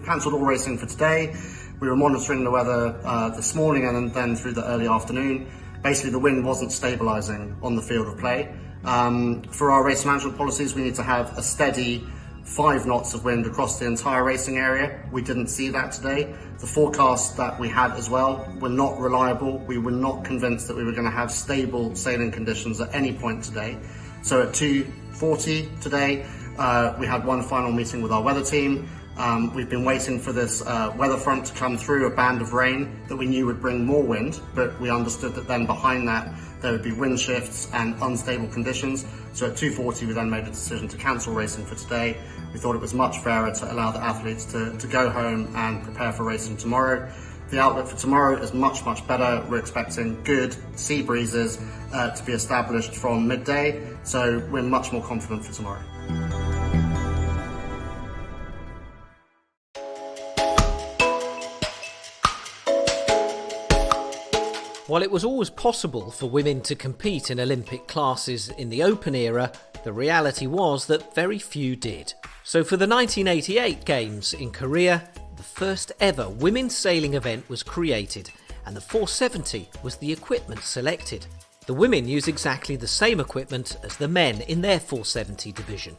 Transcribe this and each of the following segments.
Cancelled all racing for today. We were monitoring the weather this morning and then through the early afternoon. Basically, the wind wasn't stabilising on the field of play. For our race management policies, we need to have a steady 5 knots of wind across the entire racing area. We didn't see that today. The forecasts that we had as well were not reliable. We were not convinced that we were going to have stable sailing conditions at any point today. So at 2:40 today, we had one final meeting with our weather team. We've been waiting for this weather front to come through, a band of rain that we knew would bring more wind, but we understood that then behind that there would be wind shifts and unstable conditions. So at 2:40 we then made a decision to cancel racing for today. We thought it was much fairer to allow the athletes to go home and prepare for racing tomorrow. The outlook for tomorrow is much better. We're expecting good sea breezes to be established from midday, so we're much more confident for tomorrow. While it was always possible for women to compete in Olympic classes in the open era, the reality was that very few did. So for the 1988 Games in Korea, the first ever women's sailing event was created, and the 470 was the equipment selected. The women use exactly the same equipment as the men in their 470 division.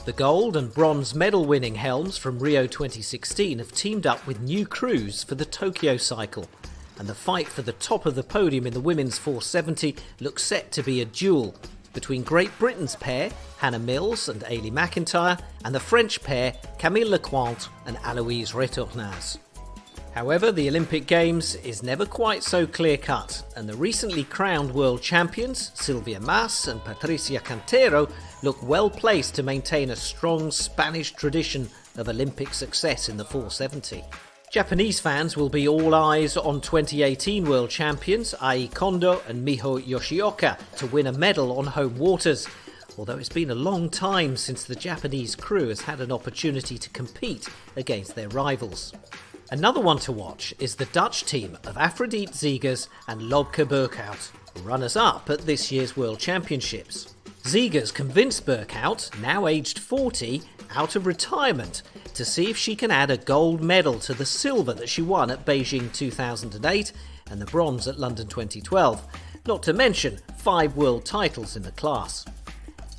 The gold and bronze medal winning helms from Rio 2016 have teamed up with new crews for the Tokyo cycle. And the fight for the top of the podium in the women's 470 looks set to be a duel between Great Britain's pair, Hannah Mills and Eilidh McIntyre, and the French pair, Camille Lecointe and Aloïse Retournaz. However, the Olympic Games is never quite so clear-cut, and the recently crowned world champions, Silvia Mas and Patricia Cantero, look well placed to maintain a strong Spanish tradition of Olympic success in the 470. Japanese fans will be all eyes on 2018 world champions Ai Kondo and Miho Yoshioka to win a medal on home waters, although it's been a long time since the Japanese crew has had an opportunity to compete against their rivals. Another one to watch is the Dutch team of Aphrodite Zegers and Lobke Berghout, runners-up at this year's World Championships. Zegers convinced Berghout, now aged 40, out of retirement to see if she can add a gold medal to the silver that she won at Beijing 2008 and the bronze at London 2012, not to mention 5 world titles in the class.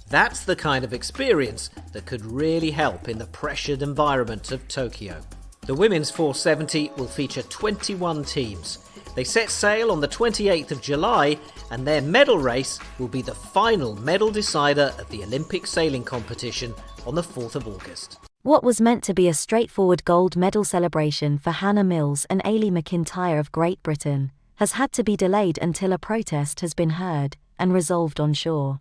That's the kind of experience that could really help in the pressured environment of Tokyo. The women's 470 will feature 21 teams. They set sail on the 28th of July, and their medal race will be the final medal decider at the Olympic sailing competition on the 4th of August. What was meant to be a straightforward gold medal celebration for Hannah Mills and Eilidh McIntyre of Great Britain has had to be delayed until a protest has been heard and resolved on shore.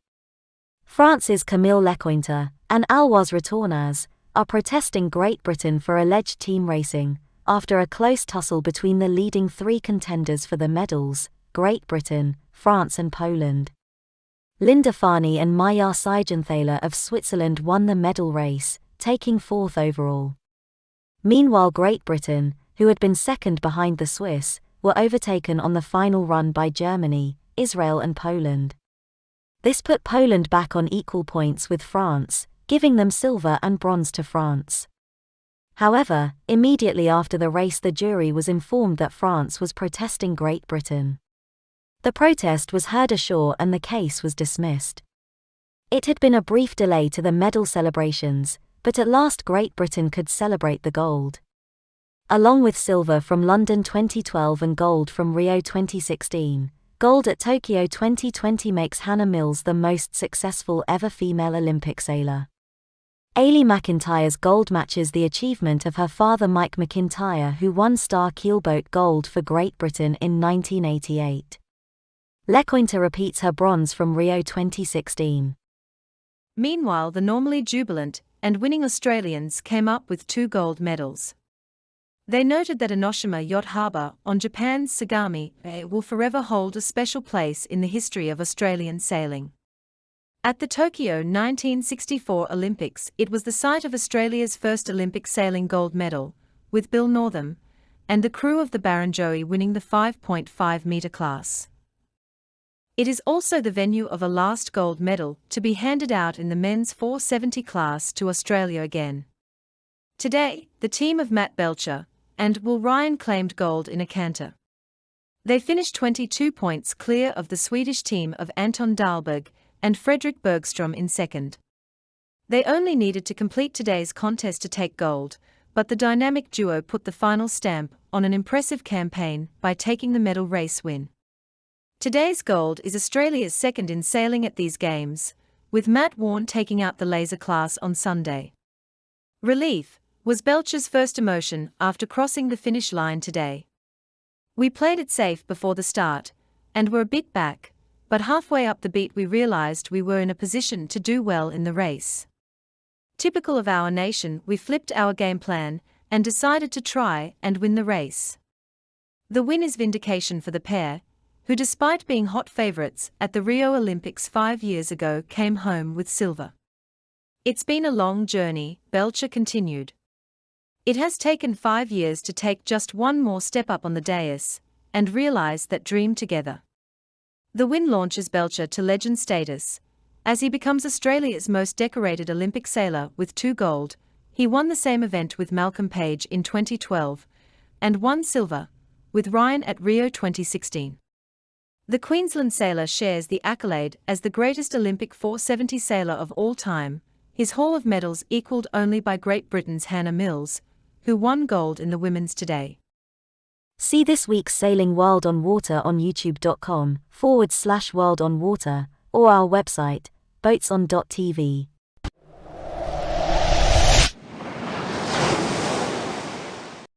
France's Camille Lecointe and Aloïse Retournaz are protesting Great Britain for alleged team racing after a close tussle between the leading 3 contenders for the medals, Great Britain, France and Poland. Linda Farney and Maja Seigenthaler of Switzerland won the medal race, taking 4th overall. Meanwhile, Great Britain, who had been second behind the Swiss, were overtaken on the final run by Germany, Israel and Poland. This put Poland back on equal points with France, giving them silver and bronze to France. However, immediately after the race the jury was informed that France was protesting Great Britain. The protest was heard ashore and the case was dismissed. It had been a brief delay to the medal celebrations, but at last Great Britain could celebrate the gold. Along with silver from London 2012 and gold from Rio 2016, gold at Tokyo 2020 makes Hannah Mills the most successful ever female Olympic sailor. Eilidh McIntyre's gold matches the achievement of her father Mike McIntyre, who won star keelboat gold for Great Britain in 1988. Lecointe repeats her bronze from Rio 2016. Meanwhile, the normally jubilant and winning Australians came up with 2 gold medals. They noted that Enoshima Yacht Harbour on Japan's Sagami Bay will forever hold a special place in the history of Australian sailing. At the Tokyo 1964 Olympics, it was the site of Australia's first Olympic sailing gold medal, with Bill Northam and the crew of the Barrenjoey winning the 5.5-metre class. It is also the venue of a last gold medal to be handed out in the men's 470 class to Australia again. Today, the team of Matt Belcher and Will Ryan claimed gold in a canter. They finished 22 points clear of the Swedish team of Anton Dahlberg and Fredrik Bergström in second. They only needed to complete today's contest to take gold, but the dynamic duo put the final stamp on an impressive campaign by taking the medal race win. Today's gold is Australia's second in sailing at these games, with Matt Warne taking out the laser class on Sunday. Relief was Belcher's first emotion after crossing the finish line today. "We played it safe before the start, and were a bit back, but halfway up the beat we realised we were in a position to do well in the race. Typical of our nation, we flipped our game plan and decided to try and win the race." The win is vindication for the pair, who despite being hot favourites at the Rio Olympics 5 years ago came home with silver. "It's been a long journey," Belcher continued. "It has taken 5 years to take just one more step up on the dais and realise that dream together." The win launches Belcher to legend status, as he becomes Australia's most decorated Olympic sailor with 2 gold. He won the same event with Malcolm Page in 2012 and won silver with Ryan at Rio 2016. The Queensland sailor shares the accolade as the greatest Olympic 470 sailor of all time, his haul of medals equalled only by Great Britain's Hannah Mills, who won gold in the women's today. See this week's Sailing World on Water on youtube.com/worldonwater or our website, boatson.tv.